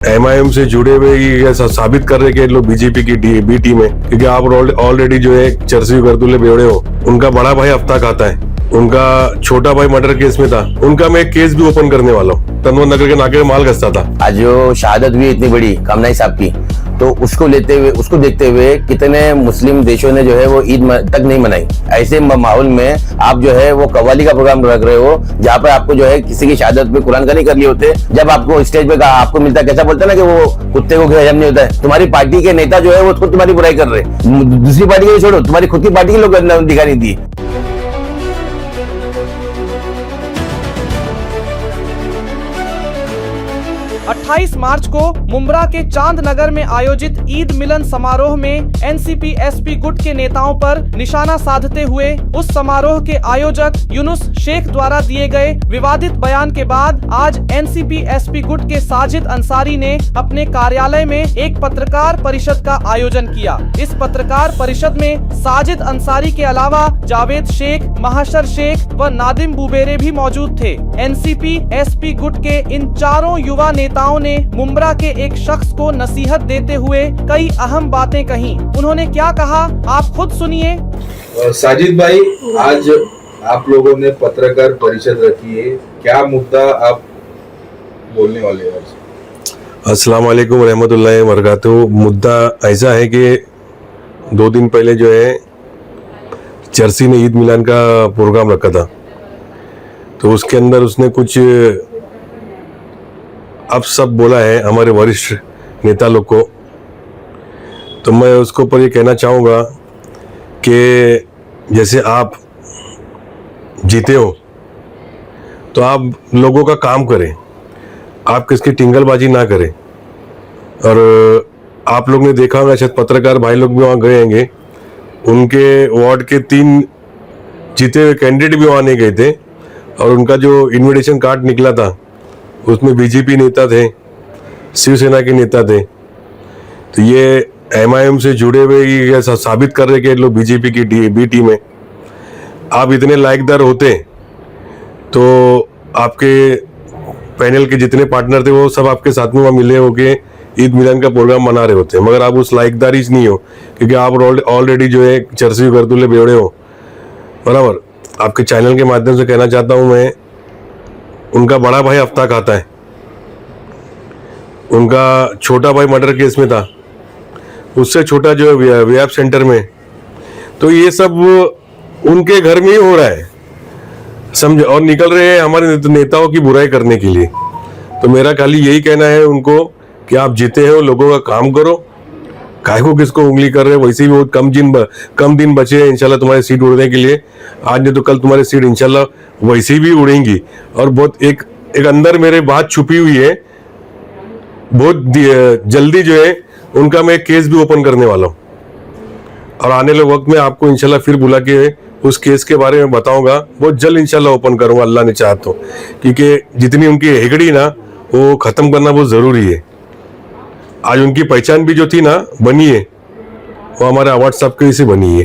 MIM से जुड़े हुए ये साबित कर रहे कि लोग बीजेपी की बी टीम है, क्योंकि आप ऑलरेडी जो है चर्ची गर्दुल्ले बेवड़े हो। उनका बड़ा भाई हफ्ता खाता है, उनका छोटा भाई मर्डर केस में था, उनका मैं केस भी ओपन करने वाला हूँ। तनवर नगर के नाके में माल घसता था। आज जो शहादत हुई इतनी बड़ी कामनाई साहब की, तो उसको देखते हुए कितने मुस्लिम देशों ने जो है वो ईद तक नहीं मनाई। ऐसे माहौल में आप जो है वो कव्वाली का प्रोग्राम रख रहे हो, जहाँ पर आपको जो है किसी की शहादत पे कुरान का नहीं कर लिए होते। जब आपको स्टेज पे आपको मिलता है, कैसा बोलते हैं ना कि वो कुत्ते को हजम नहीं होता है। तुम्हारी पार्टी के नेता जो है वो खुद तुम्हारी बुराई कर रहे हैं, दूसरी पार्टी को छोड़ो, तुम्हारी खुद की पार्टी के लोग दिखा नहीं दी। 28 मार्च को मुंब्रा के चांद नगर में आयोजित ईद मिलन समारोह में एनसीपी एसपी गुट के नेताओं पर निशाना साधते हुए उस समारोह के आयोजक यूनुस शेख द्वारा दिए गए विवादित बयान के बाद आज एनसीपी एसपी गुट के साजिद अंसारी ने अपने कार्यालय में एक पत्रकार परिषद का आयोजन किया। इस पत्रकार परिषद में साजिद अंसारी के अलावा जावेद शेख, महाशर शेख व नादिम बुबेरे भी मौजूद थे। एनसीपी एसपी गुट के इन चारों युवा नेताओं ने मुंब्रा के एक शख्स को नसीहत देते हुए कई अहम बातें कही। उन्होंने क्या कहा, आप खुद सुनिए। साजिद भाई, आज आप लोगों ने पत्रकार परिषद रखी है, क्या मुद्दा आप बोलने वाले हैं आज? अस्सलाम वालेकुम रहमतुल्लाहि व बरकातहू। मुद्दा ऐसा है कि 2 दिन पहले जो है चर्ची ने ईद मिलान का प्रोग्राम रखा था, तो उसके अंदर उसने कुछ अब सब बोला है हमारे वरिष्ठ नेता लोग को। तो मैं उसके ऊपर ये कहना चाहूँगा कि जैसे आप जीते हो तो आप लोगों का काम करें, आप किसकी टिंगलबाजी ना करें। और आप लोग ने देखा होगा, शायद पत्रकार भाई लोग भी वहाँ गए होंगे, उनके वार्ड के 3 जीते हुए कैंडिडेट भी वहाँ नहीं गए थे, और उनका जो इनविटेशन कार्ड निकला था उसमें बीजेपी नेता थे, शिवसेना के नेता थे। तो ये एमआईएम से जुड़े हुए ये साबित कर रहे कि लोग बीजेपी की बी टीम है। आप इतने लायकदार होते तो आपके पैनल के जितने पार्टनर थे वो सब आपके साथ में वहाँ मिले होके ईद मिलन का प्रोग्राम मना रहे होते, मगर आप उस लायकदारी नहीं हो, क्योंकि आप ऑलरेडी जो है चर्ची गर्दुल्ले बेवड़े हो। बराबर आपके चैनल के माध्यम से कहना चाहता हूँ मैं, उनका बड़ा भाई हफ्ता खाता है, उनका छोटा भाई मर्डर केस में था, उससे छोटा जो है वीआईप सेंटर में। तो ये सब उनके घर में ही हो रहा है, समझे, और निकल रहे हैं हमारे नेताओं की बुराई करने के लिए। तो मेरा खाली यही कहना है उनको कि आप जीते हो, लोगों का काम करो, काहे को किसको उंगली कर रहे हैं। वैसे भी बहुत कम दिन बचे हैं इंशाल्लाह तुम्हारी सीट उड़ने के लिए। आज नहीं तो कल तुम्हारी सीट इंशाल्लाह वैसे भी उड़ेंगी। और बहुत एक अंदर मेरे बात छुपी हुई है, बहुत जल्दी जो है उनका मैं केस भी ओपन करने वाला हूँ, और आने वाले वक्त में आपको इंशाल्लाह फिर बुला के उस केस के बारे में बताऊंगा। बहुत जल्द इंशाल्लाह ओपन करूंगा, अल्लाह ने चाहा तो, क्योंकि जितनी उनकी हेगड़ी ना वो खत्म करना बहुत जरूरी है। आज उनकी पहचान भी जो थी ना बनी है, वो हमारे अवार्ड साहब के से बनी है।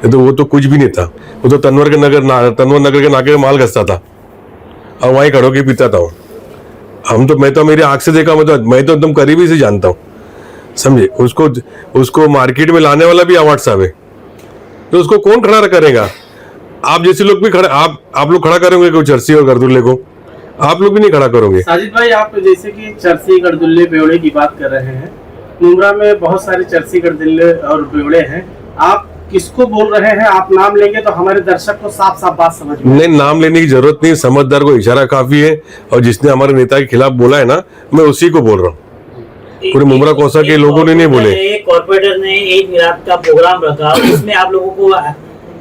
तो वो तो कुछ भी नहीं था, वो तो तनवर नगर के नाके में माल घसता था और वहीं खड़ो के पीता था। मैं तो मेरी आंख से देखा, मैं तो एकदम करीबी से जानता हूँ, समझे। उसको मार्केट में लाने वाला भी अवार्ड साहब है, तो उसको कौन खड़ा करेगा? आप जैसे लोग भी खड़ा, आप लोग खड़ा करेंगे कोई चर्ची और गर्दुल्ले को? आप लोग भी नहीं खड़ा करोगे। साजिद भाई, आप जैसे कि चर्ची गर्दुल्ले बेवड़े की बात कर रहे हैं, मुंब्रा में बहुत सारे चर्ची गर्दुल्ले और बेवड़े हैं, आप किसको बोल रहे हैं? आप नाम लेंगे तो हमारे दर्शक को साफ साफ बात समझ में। नहीं, नाम लेने की जरूरत नहीं, समझदार को इशारा काफी है। और जिसने हमारे नेता के खिलाफ बोला है ना, मैं उसी को बोल रहा हूँ, पूरे मुंब्रा कोसा के लोगों ने नहीं बोले। कॉर्पोरेटर ने ईद मिलाद का प्रोग्राम रखा, उसमें आप लोगों को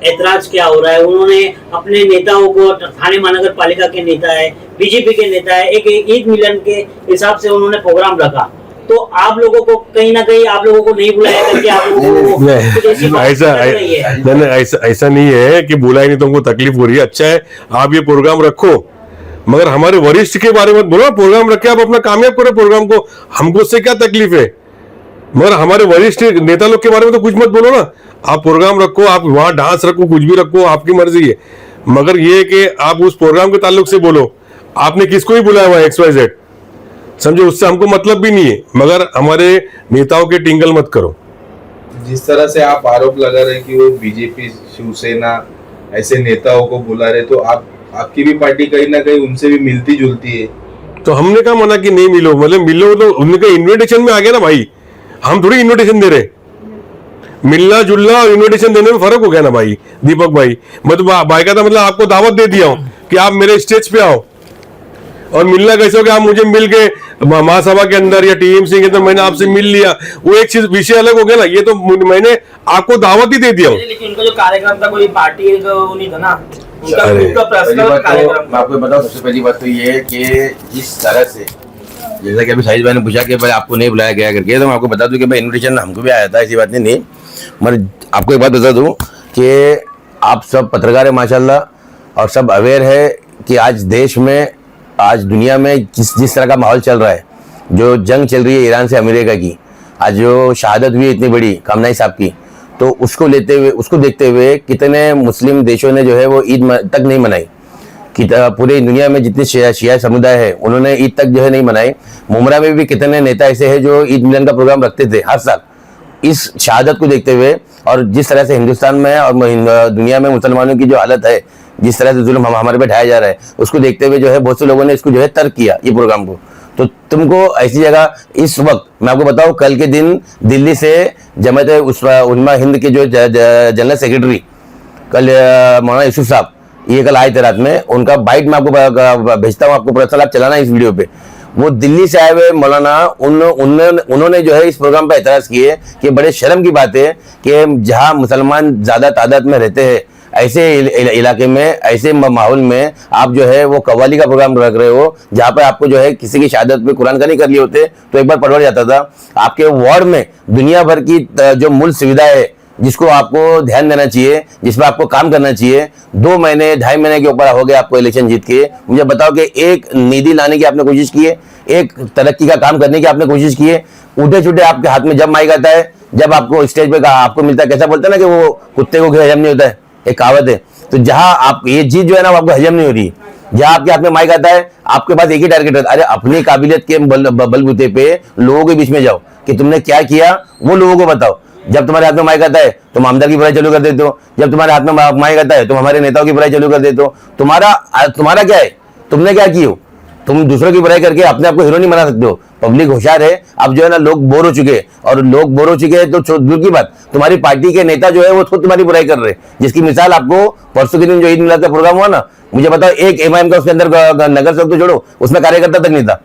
ऐतराज क्या हो रहा है? उन्होंने अपने नेताओं को, थाने महानगर पालिका के नेता है, बीजेपी के नेता है, एक ईद मिलन के हिसाब से उन्होंने प्रोग्राम रखा, तो आप लोगों को कहीं ना कहीं आप लोगों को नहीं बुलाया करके आप लोगों को ऐसा नहीं है कि बुलाए नहीं, तुमको तकलीफ हो रही है। अच्छा है आप ये प्रोग्राम रखो, मगर हमारे वरिष्ठ के बारे में बोलो। प्रोग्राम रखे, आप अपना कामयाब करो प्रोग्राम को, हमको उससे क्या तकलीफ है। मगर हमारे वरिष्ठ नेता लोग के बारे में तो कुछ मत बोलो ना। आप प्रोग्राम रखो, आप वहां डांस रखो, कुछ भी रखो, आपकी मर्जी है, मगर ये कि आप उस प्रोग्राम के ताल्लुक से बोलो। आपने किसको ही बुलाया हुआ XYZ, समझे, उससे हमको मतलब भी नहीं है, मगर हमारे नेताओं के टिंगल मत करो। जिस तरह से आप आरोप लगा रहे हैं कि वो बीजेपी शिवसेना ऐसे नेताओं को बुला रहे, तो आपकी भी पार्टी कहीं ना कहीं उनसे भी मिलती जुलती है। तो हमने कहा मना कि नहीं मिलो, मतलब मिलो तो उनका इन्विटेशन में आ गया ना भाई, हम थोड़ी इन्विटेशन दे रहे। मिलना जुलना और इन्विटेशन देने में फर्क हो गया ना भाई दीपक भाई। मैं तो भाई का था मतलब आपको दावत दे दिया हूं कि आप मेरे स्टेज पे आओ, और मिलना कैसे हो कि आप मुझे मिल के महासभा के अंदर या टीएमसी के अंदर मैंने आपसे मिल लिया, वो एक चीज विषय अलग हो गया ना। ये तो मैंने आपको दावत ही दे दिया हूँ। लेकिन उनका जो कार्यक्रम था कोई पार्टी का वो नहीं था ना, उनका अरे, खुद का पर्सनल कार्यक्रम मैं आपको बताऊं, सबसे पहली बात तो ये है कि जिस तरह से जैसा कि अभी साहिल भाई ने पूछा कि भाई आपको नहीं बुलाया गया करके, तो मैं आपको बता दूं कि भाई इन्विटेशन हमको भी आया था, ऐसी बात नहीं। मैं आपको एक बात बता दूं कि आप सब पत्रकार है माशाल्लाह, और सब अवेयर है कि आज देश में, आज दुनिया में जिस तरह का माहौल चल रहा है, जो जंग चल रही है ईरान से अमेरिका की, आज जो शहादत हुई इतनी बड़ी कामनाई साहब की, तो उसको लेते हुए, उसको देखते हुए कितने मुस्लिम देशों ने जो है वो ईद तक नहीं मनाई। कि पूरी दुनिया में जितने शिया समुदाय है उन्होंने ईद तक जो है नहीं मनाई। मुमरा में भी कितने नेता ऐसे हैं जो ईद मिलन का प्रोग्राम रखते थे हर साल। इस शहादत को देखते हुए और जिस तरह से हिंदुस्तान में और दुनिया में मुसलमानों की जो हालत है, जिस तरह से जुल्म हमारे पे ढाया जा रहा है, उसको देखते हुए जो है बहुत से लोगों ने इसको जो है तर्क किया ये प्रोग्राम को। तो तुमको ऐसी जगह इस वक्त मैं आपको बताऊं, कल के दिन दिल्ली से जमात उलमा हिंद के जो जनरल सेक्रेटरी कल मौलाना यूसुफ साहब, ये कल आए थे रात में, उनका बाइट मैं आपको भेजता हूँ, आपको पता चला, आप चलाना इस वीडियो पे। वो दिल्ली से आए हुए मौलाना उन्होंने जो है इस प्रोग्राम पर एतराज किए कि बड़े शर्म की बात है कि जहां मुसलमान ज्यादा तादाद में रहते हैं, ऐसे इलाके में, ऐसे माहौल में आप जो है वो कव्वाली का प्रोग्राम रख रहे हो, जहां पर आपको जो है किसी की शहादत पे कुरान का नहीं कर लिए होते तो एक बार पढ़वा जाता था। आपके वार्ड में दुनिया भर की जो मूल सुविधा है, जिसको आपको ध्यान देना चाहिए, जिसमें आपको काम करना चाहिए, 2 महीने 2.5 महीने के ऊपर हो गए आपको इलेक्शन जीत के, मुझे बताओ कि एक निधि लाने की आपने कोशिश की है, एक तरक्की का काम करने की आपने कोशिश की है? उठे छुटे आपके हाथ में जब माइक आता है, जब आपको स्टेज पे आपको मिलता है, कैसा बोलते हैं ना कि वो कुत्ते को हजम नहीं होता है, एक कहावत है। तो जहां आप ये चीज जो है ना वो आपको हजम नहीं हो रही, जहां आपके हाथ में माइक आता है, आपके पास एक ही टारगेट है, अरे अपनी काबिलियत के बलबूते पे लोगों के बीच में जाओ कि तुमने क्या किया वो लोगों को बताओ। जब तुम्हारे हाथ में माइक आता है तुम आमदार की बुराई चालू कर देते हो, जब तुम्हारे हाथ में माइक आता है तुम हमारे नेताओं की बुराई चालू कर देते हो। तुम्हारा क्या है, तुमने क्या किया? तुम दूसरों की बुराई करके अपने आप को हीरो नहीं बना सकते हो। पब्लिक होशियार है, अब जो है ना लोग बोर हो चुके हैं, और लोग बोर हो चुके हैं तो दूर की बात, तुम्हारी पार्टी के नेता जो है वो खुद तुम्हारी बुराई कर रहे हैं, जिसकी मिसाल आपको परसों के दिन जो ईद मिलाद का प्रोग्राम हुआ ना, मुझे बताओ एक एमआईएम का उसके अंदर नगर सेवक तो छोड़ो, उसमें कार्यकर्ता तक नहीं था।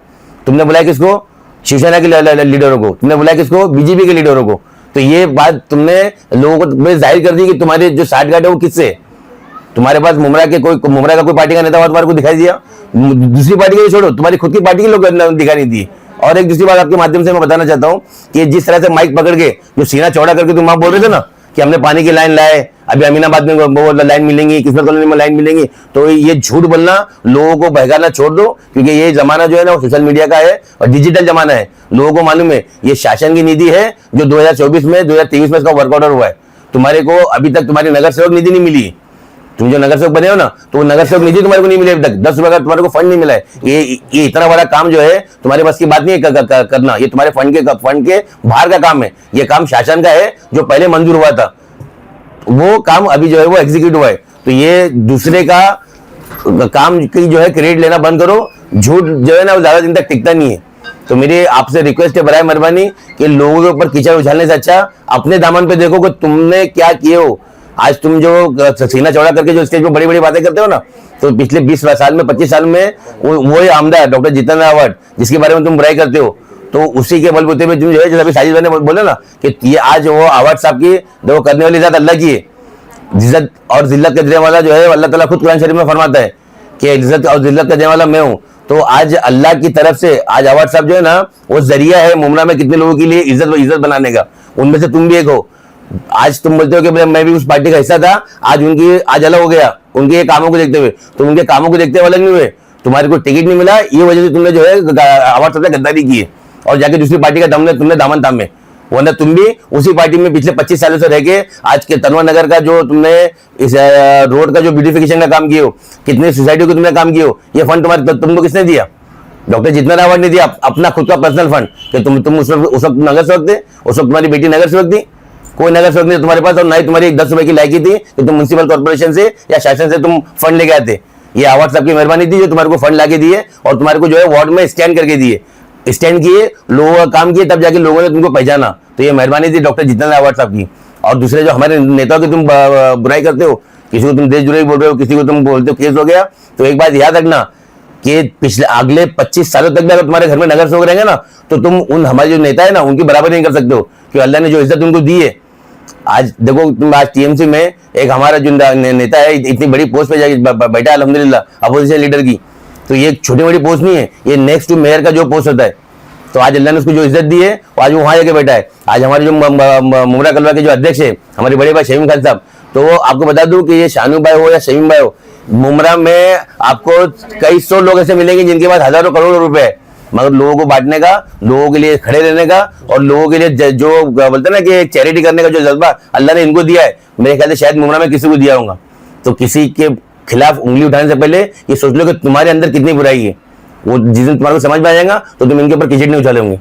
तुमने बुलाया किसको? शिवसेना के लीडरों को। तुमने बुलाया किसको? बीजेपी के लीडरों को। तो ये बात तुमने लोगों को जाहिर कर दी कि तुम्हारे जो साठगांठ है वो किससे है। तुम्हारे पास मुमरा का कोई पार्टी का नेता तुम्हारे को दिखाई दिया? दूसरी पार्टी के छोड़ो, तुम्हारी खुद की पार्टी के लोग दिखाई नहीं दिए। और एक दूसरी बात आपके माध्यम से मैं बताना चाहता हूं कि जिस तरह से माइक पकड़ के जो सीना चौड़ा करके तुम आप बोल रहे थे ना कि हमने पानी की लाइन लाए, अभी अमीनाबाद में वो लाइन मिलेंगी, किस्मत कॉलोनी में लाइन मिलेंगी, तो ये झूठ बोलना, लोगों को बहकाना छोड़ दो, क्योंकि ये जमाना जो है ना वो सोशल मीडिया का है और डिजिटल जमाना है। लोगों को मालूम है ये शासन की निधि है जो 2024 में 2023 में इसका वर्क ऑर्डर हुआ है। तुम्हारे को अभी तक तुम्हारी नगर सेवक निधि नहीं मिली। तुम जो नगर सेवक बने हो ना, तो वो नगर सेवक निधि तुम्हारे को नहीं मिले अभी तक, 10 रुपए का तुम्हारे को फंड नहीं मिला है। ये इतना बड़ा काम जो है तुम्हारे बस की बात नहीं है करना, ये तुम्हारे फंड के बाहर का काम है। ये काम शासन का है जो पहले मंजूर हुआ था, वो काम अभी जो है वो एग्जीक्यूट हुआ है। तो ये दूसरे का काम की जो है क्रेडिट लेना बंद करो। झूठ जो है ना वो ज्यादा दिन तक टिकता नहीं है। तो मेरी आपसे रिक्वेस्ट है बराए मेहरबानी कि लोगों के ऊपर कीचड़ उछालने से अच्छा अपने दामन पे देखो कि तुमने क्या किए हो। आज तुम जो सीना चौड़ा करके जो स्टेज पे बड़ी बड़ी बातें करते हो ना, तो पिछले 20 साल में 25 साल में वो आमदा है डॉक्टर जितेंद्र अवार्ड, जिसके बारे में तुम बुराई करते हो, तो उसी के बलबूते में तुम जो है, जैसे अभी साजिद भाई ने बोला ना कि ये आज वो अवार्ड साहब की वो करने वाली जात अल्लाह की है। इज्जत और जिल्लत का देने वाला जो है अल्लाह ताला खुद कुरान शरीफ में फरमाता है कि इज्जत और जिल्लत का देने वाला मैं हूँ। तो आज अल्लाह की तरफ से आज अवार्ड साहब जो है ना वो जरिया है मुमरा में कितने लोगों के लिए इज्जत बनाने का, उनमें से तुम भी एक हो। आज तुम बोलते हो कि मैं भी उस पार्टी का हिस्सा था, आज अलग हो गया उनके कामों को देखते हुए। तुम उनके कामों को देखते हुए अलग नहीं हुए, तुम्हारे को टिकट नहीं मिला, ये वजह से तुमने जो है अवार्ड साहब से गद्दारी की है और जाके दूसरी पार्टी का तुमने दामन थामे। वरना तुम भी उसी पार्टी में पिछले 25 सालों से रह के आज के तनवर नगर का जो तुमने इस रोड का जो ब्यूटिफिकेशन का काम किए हो, कितनी सोसाइटियों को तुमने काम किए हो, ये फंड तुमको किसने दिया? डॉक्टर जितेंद्र अवार्ड नहीं दिया अपना खुद का पर्सनल फंड कि तुम उस वक्त नगर सेवक थे, उस वक्त तुम्हारी बेटी नगर सेवक थी, कोई नगर सेवक नहीं तुम्हारे पास, और ना ही तुम्हारी 10 रुपए की लायकी थी कि तुम म्युनिसिपल कॉर्पोरेशन से या शासन से तुम फंड लेके आते। ये अवार्ड सबकी मेहरबानी थी जो तुम्हारे को फंड लाके दिए और तुम्हारे को जो है वार्ड में स्टैंड करके दिए, स्टैंड किए, लोगों का काम किए, तब जाके लोगों ने तुमको पहचाना। तो ये मेहरबानी थी डॉक्टर जितेंद्र अवार्ड साहब की। और दूसरे जो हमारे नेताओं की तुम बुराई करते हो, किसी को तुम देशद्रोही बोल रहे हो, किसी को तुम बोलते हो केस हो गया, तो एक बात याद रखना कि पिछले अगले 25 सालों तक भी अगर तुम्हारे घर में नगर सेवक रहेंगे ना, तो तुम उन हमारे जो नेता है ना उनकी बराबर नहीं कर सकते हो, कि अल्लाह ने जो इज्जत उनको दी है। आज देखो तुम आज टीएमसी में एक हमारा जो नेता है इतनी बड़ी पोस्ट पे जाके बैठा है अल्हम्दुलिल्लाह अपोजिशन लीडर की, तो ये छोटी बड़ी पोस्ट नहीं है, ये नेक्स्ट टू मेयर का जो पोस्ट होता है। तो आज अल्लाह ने उसको जो इज्जत दी है वो आज वो वहां जाके बैठा है। आज हमारे जो मुमरा कलवा के जो अध्यक्ष है हमारे बड़े भाई शमीम खान साहब, तो आपको बता दूं कि ये शानू भाई हो या शमीम भाई हो, मुमरा में आपको कई 100 लोग ऐसे मिलेंगे जिनके पास हजारों करोड़ों रुपए है, मगर लोगों को बांटने का, लोगों के लिए खड़े रहने का और लोगों के लिए जो बोलते ना कि चैरिटी करने का जो जज्बा अल्लाह ने इनको दिया है, मेरे ख्याल से शायद मुमरा में किसी को दिया होगा। तो किसी के खिलाफ उंगली उठाने से पहले ये सोच लो कि तुम्हारे अंदर कितनी बुराई है, वो जिस दिन तुम्हारे को समझ में आ जाएगा तो तुम इनके ऊपर किचड़ नहीं उछाले होंगे।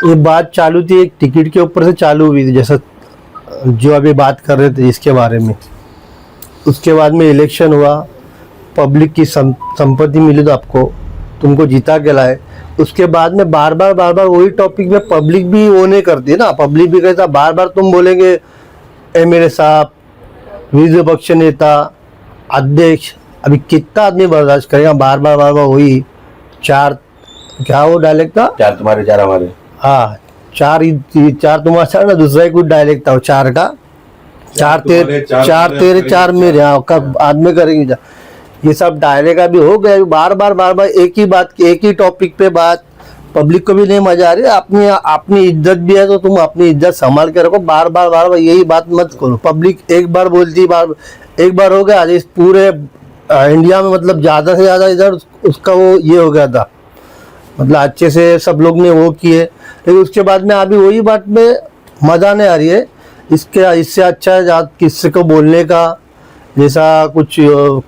ये बात चालू थी एक टिकट के ऊपर से चालू हुई थी, जैसा जो अभी बात कर रहे थे इसके बारे में। उसके बाद में इलेक्शन हुआ, पब्लिक की संपत्ति मिली तो आपको, तुमको जीता के लाए। उसके बाद में बार बार वही टॉपिक में पब्लिक भी वो नहीं करती है ना, पब्लिक भी कहता बार बार तुम बोलेंगे एमएलए साहब, विरोधी पक्ष नेता, अध्यक्ष, अभी कितना आदमी बर्दाश्त करेगा? बार बार वही चार, क्या वो डायलेक्ट था, चार तुम्हारे चार हमारे, हाँ चार तुम्हारा चार ना, दूसरा ही कुछ डायलेक्ट था वो चार का, चार तेरे चार मेरे, हाँ कब आदमी करेंगे ये सब डायलेक्ट अभी हो गया। बार बार एक ही बात की, एक ही टॉपिक पे बात, पब्लिक को भी नहीं मजा आ रही। अपनी इज्जत भी है तो तुम अपनी इज्जत संभाल के रखो, बार बार यही बात मत करो। पब्लिक एक बार बोलती, एक बार हो गया, इस पूरे इंडिया में मतलब ज़्यादा से ज़्यादा इधर उसका वो ये हो गया था, मतलब अच्छे से सब लोग ने वो किए, लेकिन उसके बाद में अभी वही बात में मज़ा नहीं आ रही है। इससे अच्छा है किसी को बोलने का, जैसा कुछ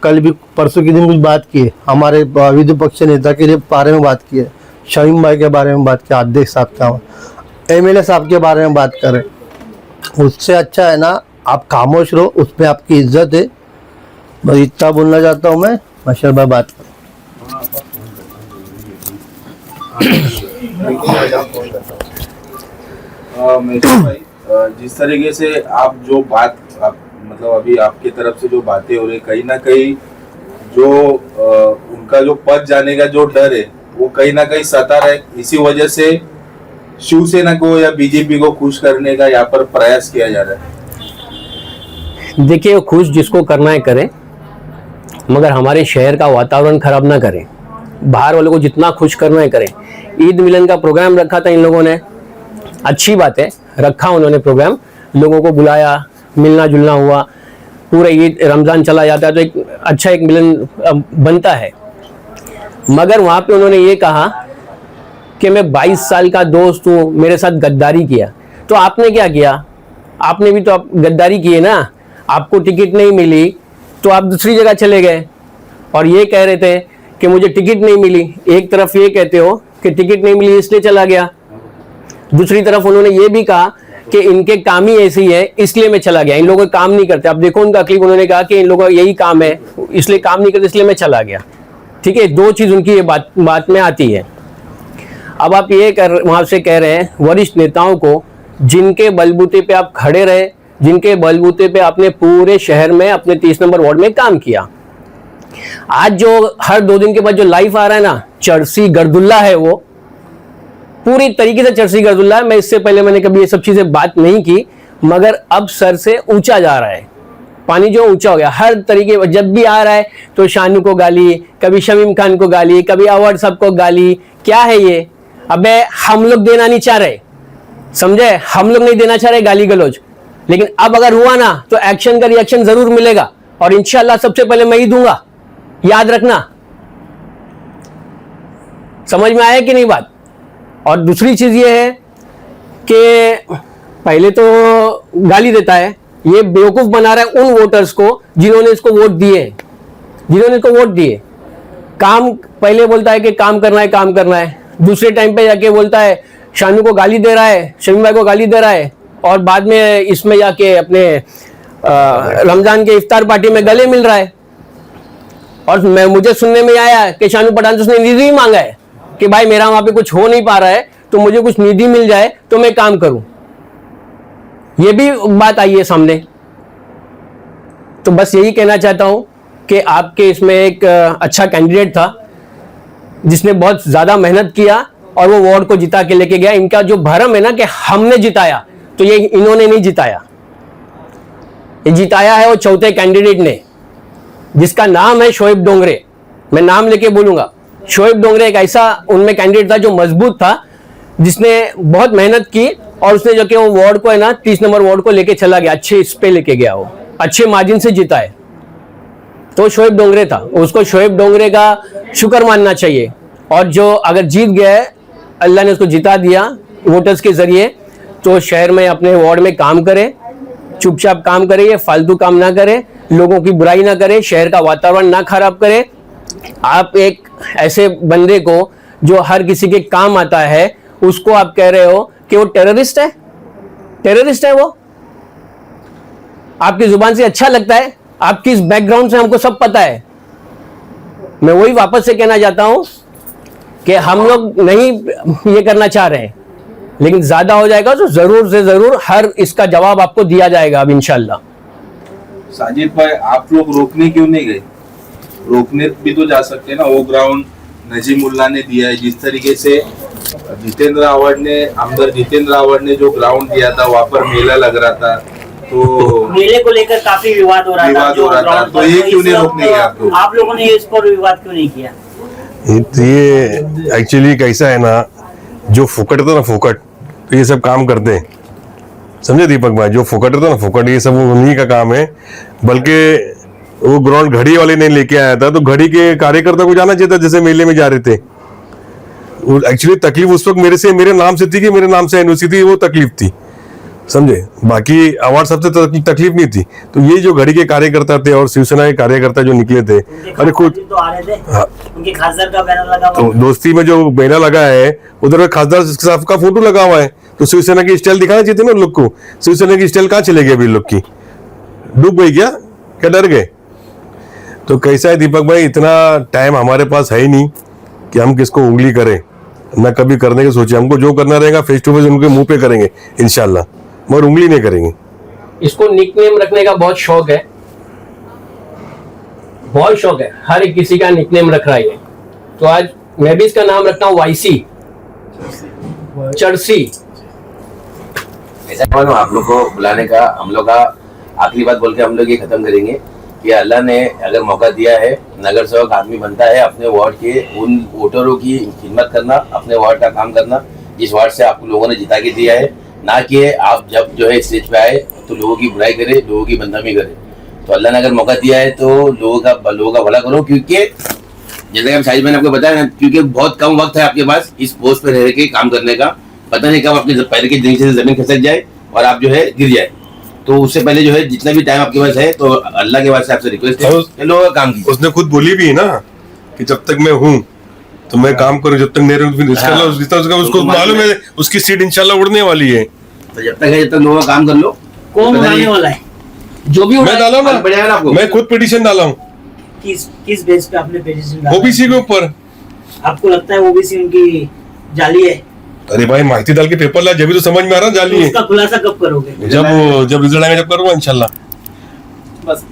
कल भी परसों के दिन कुछ बात की हमारे विरोधी पक्ष नेता के लिए बारे में बात की है, शमीम भाई के बारे में बात की, अध्यक्ष साहब का, एमएलए साहब के बारे में बात करें। उससे अच्छा है ना आप खामोश रहो, उसमें आपकी इज्जत है। बस इतना बोलना चाहता हूँ मैं। माशा भाई बात भाई, जिस तरीके से आप जो बात मतलब अभी आपकी तरफ से जो बातें हो रही, कहीं ना कहीं जो उनका जो पद जाने का जो डर है वो कहीं ना कहीं सता रहा है। इसी वजह से शिवसेना को या बीजेपी को खुश करने का यहाँ पर प्रयास किया जा रहा है। देखिए वो खुश जिसको करना है करें, मगर हमारे शहर का वातावरण खराब ना करें। बाहर वालों को जितना खुश करना है करें। ईद मिलन का प्रोग्राम रखा था इन लोगों ने, अच्छी बात है, रखा उन्होंने प्रोग्राम, लोगों को बुलाया, मिलना जुलना हुआ, पूरे ईद रमज़ान चला जाता है तो एक अच्छा एक मिलन बनता है। मगर वहाँ पे उन्होंने ये कहा कि मैं 22 साल का दोस्त हूँ, मेरे साथ गद्दारी किया। तो आपने क्या किया? आपने भी तो आप गद्दारी की है ना। आपको टिकट नहीं मिली तो आप दूसरी जगह चले गए और ये कह रहे थे कि मुझे टिकट नहीं मिली। एक तरफ ये कहते हो कि टिकट नहीं मिली इसलिए चला गया, दूसरी तरफ उन्होंने ये भी कहा कि इनके काम ही ऐसी है इसलिए मैं चला गया, इन लोगों का काम नहीं करते। अब देखो उनका क्लिप, उन्होंने कहा कि इन लोगों का यही काम है इसलिए काम नहीं करते इसलिए मैं चला गया। ठीक है, दो चीज उनकी ये बात में आती है। अब आप ये वहां से कह रहे हैं वरिष्ठ नेताओं को, जिनके बलबूते पे आप खड़े रहे, जिनके बलबूते पे आपने पूरे शहर में अपने 30 नंबर वार्ड में काम किया, आज जो हर 2 दिन के बाद जो लाइव आ रहा है ना, चरसी गर्दुल्ला है, वो पूरी तरीके से चरसी गर्दुल्ला है। मैं इससे पहले मैंने कभी ये सब चीजें बात नहीं की, मगर अब सर से ऊंचा जा रहा है, पानी जो ऊंचा हो गया। हर तरीके जब भी आ रहा है तो शानू को गाली, कभी शमीम खान को गाली, कभी अवार्ड साहब को गाली। क्या है ये? अबे हम लोग देना नहीं चाह रहे, समझे? हम लोग नहीं देना चाह रहे गाली गलौज, लेकिन अब अगर हुआ ना तो एक्शन का रिएक्शन जरूर मिलेगा और इंशाल्लाह सबसे पहले मैं ही दूंगा, याद रखना। समझ में आया कि नहीं बात? और दूसरी चीज ये है कि पहले तो गाली देता है, ये बेवकूफ बना रहा है उन वोटर्स को जिन्होंने इसको वोट दिए, काम पहले बोलता है कि काम करना है, काम करना है, दूसरे टाइम पे जाके बोलता है शानू को गाली दे रहा है, शमीम भाई को गाली दे रहा है, और बाद में इसमें जाके अपने रमजान के इफ्तार पार्टी में गले मिल रहा है। और मुझे सुनने में आया कि शानू पठान से उसने निधि मांगा है कि भाई मेरा वहां पे कुछ हो नहीं पा रहा है तो मुझे कुछ निधि मिल जाए तो मैं काम करूं। ये भी बात आई है सामने। तो बस यही कहना चाहता हूं कि आपके इसमें एक अच्छा कैंडिडेट था जिसने बहुत ज्यादा मेहनत किया और वो वार्ड को जिता के लेके गया। इनका जो भरम है ना कि हमने जिताया, तो ये इन्होंने नहीं जिताया, ये जिताया है वो चौथे कैंडिडेट ने, जिसका नाम है शोएब डोंगरे। मैं नाम लेके बोलूंगा, शोएब डोंगरे एक ऐसा उनमें कैंडिडेट था जो मजबूत था, जिसने बहुत मेहनत की और उसने जो कि वो वार्ड को है ना 30 नंबर वार्ड को लेके चला गया, अच्छे इस पे लेके गया, वो अच्छे मार्जिन से जीता है। तो शोएब डोंगरे था, उसको शोएब डोंगरे का शुक्र मानना चाहिए। और जो अगर जीत गया है, अल्लाह ने उसको जिता दिया वोटर्स के जरिए, तो शहर में अपने वार्ड में काम करे, चुपचाप काम करे, ये फालतू काम ना करे, लोगों की बुराई ना करे, शहर का वातावरण ना खराब करे। आप एक ऐसे बंदे को जो हर किसी के काम आता है, उसको आप कह रहे हो कि वो टेररिस्ट है? टेररिस्ट है वो? आपकी जुबान से अच्छा लगता है? आपकी इस बैकग्राउंड से हमको सब पता है। मैं वही वापस से कहना चाहता हूं कि हम लोग नहीं ये करना चाह रहे हैं, लेकिन ज्यादा हो जाएगा तो जरूर से जरूर हर इसका जवाब आपको दिया जाएगा अब इंशाल्लाह। साजिद भाई, आप लोग रोकने क्यों नहीं गए? रोकने भी तो जा सकते हैं ना। वो ग्राउंड नजीमुल्लाह ने दिया है, जिस तरीके से जितेंद्र रावत ने, आमदार जितेंद्र रावत ने जो ग्राउंड दिया था, वहाँ पर मेला लग रहा था, तो मेले को लेकर काफी विवाद हो रहा था। तो ये क्यों नहीं रोकने गए आप लोगों ने इस पर विवाद क्यों नहीं किया? ये एक्चुअली कैसा है ना, जो फुकट था ना फुकट, तो ये सब काम करते हैं, समझे दीपक भाई? जो फुकट था ना फुकट, ये सब उन्हीं का काम है। बल्कि वो ग्राउंड घड़ी वाले ने लेके आया था, तो घड़ी के कार्यकर्ता को जाना चाहिए था, जैसे मेले में जा रहे थे। एक्चुअली तकलीफ उस वक्त मेरे नाम से थी कि मेरे नाम से एनओसी थी, वो तकलीफ थी, समझे? बाकी अवार्ड सबसे तकलीफ नहीं थी। तो ये जो घड़ी के कार्यकर्ता थे और शिवसेना के कार्यकर्ता जो निकले थे, अरे खुद तो आ रहे थे, उनके खासदार का बैनर लगा हुआ, तो दोस्ती में जो बैनर लगा है, उधर खासदार साहब का फोटो लगा हुआ है, तो शिवसेना की स्टाइल दिखाना चाहिए ना लोग को। शिवसेना की स्टाइल कहाँ चले गई अभी? लोग की डूब गई क्या डर गए? तो कैसा है दीपक भाई, इतना टाइम हमारे पास है ही नहीं कि हम किसको उंगली करें, ना कभी करने की सोचे। हमको जो करना रहेगा फेस टू फेस उनके मुंह पे करेंगे इंशाल्लाह, मगर उंगली नहीं करेंगे। इसको निकनेम रखने का बहुत शौक है, बहुत शौक है, हर एक किसी का निकनेम रख रहा है। तो आज मैं भी इसका नाम रखता हूँ वाईसी, चरसी। ऐसा आप लोग को बुलाने का हम लोग का आखिरी बात बोल के हम लोग ये खत्म करेंगे कि अल्लाह ने अगर मौका दिया है, नगर सेवक आदमी बनता है अपने वार्ड के उन वोटरों की खिदमत करना, अपने वार्ड का काम करना, जिस वार्ड से आप लोगों ने जिता के दिया है, ना कि आप जब जो है स्टेज पे आए तो लोगों की बुराई करे, लोगों की बदनामी करे। तो अल्लाह ने अगर मौका दिया है तो लोगों का भला करो, क्योंकि जैसे कि साहिद मैंने आपको बताया ना, क्योंकि बहुत कम वक्त है आपके पास इस पोस्ट पे रह के काम करने का। पता नहीं कब आपके पैर के नीचे से जमीन खिसक जाए और आप जो है गिर जाए। तो उससे पहले जो है जितना भी टाइम आपके पास है, तो अल्लाह के वास्ते आपसे रिक्वेस्ट है कि लोगों का काम कीजिए। उसने खुद बोली भी है ना कि जब तक मैं हूँ तो मैं काम करूँ, जब तक मेरे उसको मालूम है उसकी सीट इंशाल्लाह उड़ने वाली है। तो जब तक लोगों का काम कर लो। कौन उड़ाने वाला है? जो भी मैं डाला हूँ बढ़िया आपको, मैं खुद पिटीशन डाला हूँ। किस बेस पे आपने पिटीशन डाला? ओबीसी के ऊपर। आपको लगता है ओबीसी उनकी जाली है? अरे भाई माहिती डाल के पेपर ला, जब भी तो समझ में आ रहा जाली है। उसका खुलासा कब करोगे? जब रिजल्ट आएगा जब करूंगा इंशाल्लाह। बस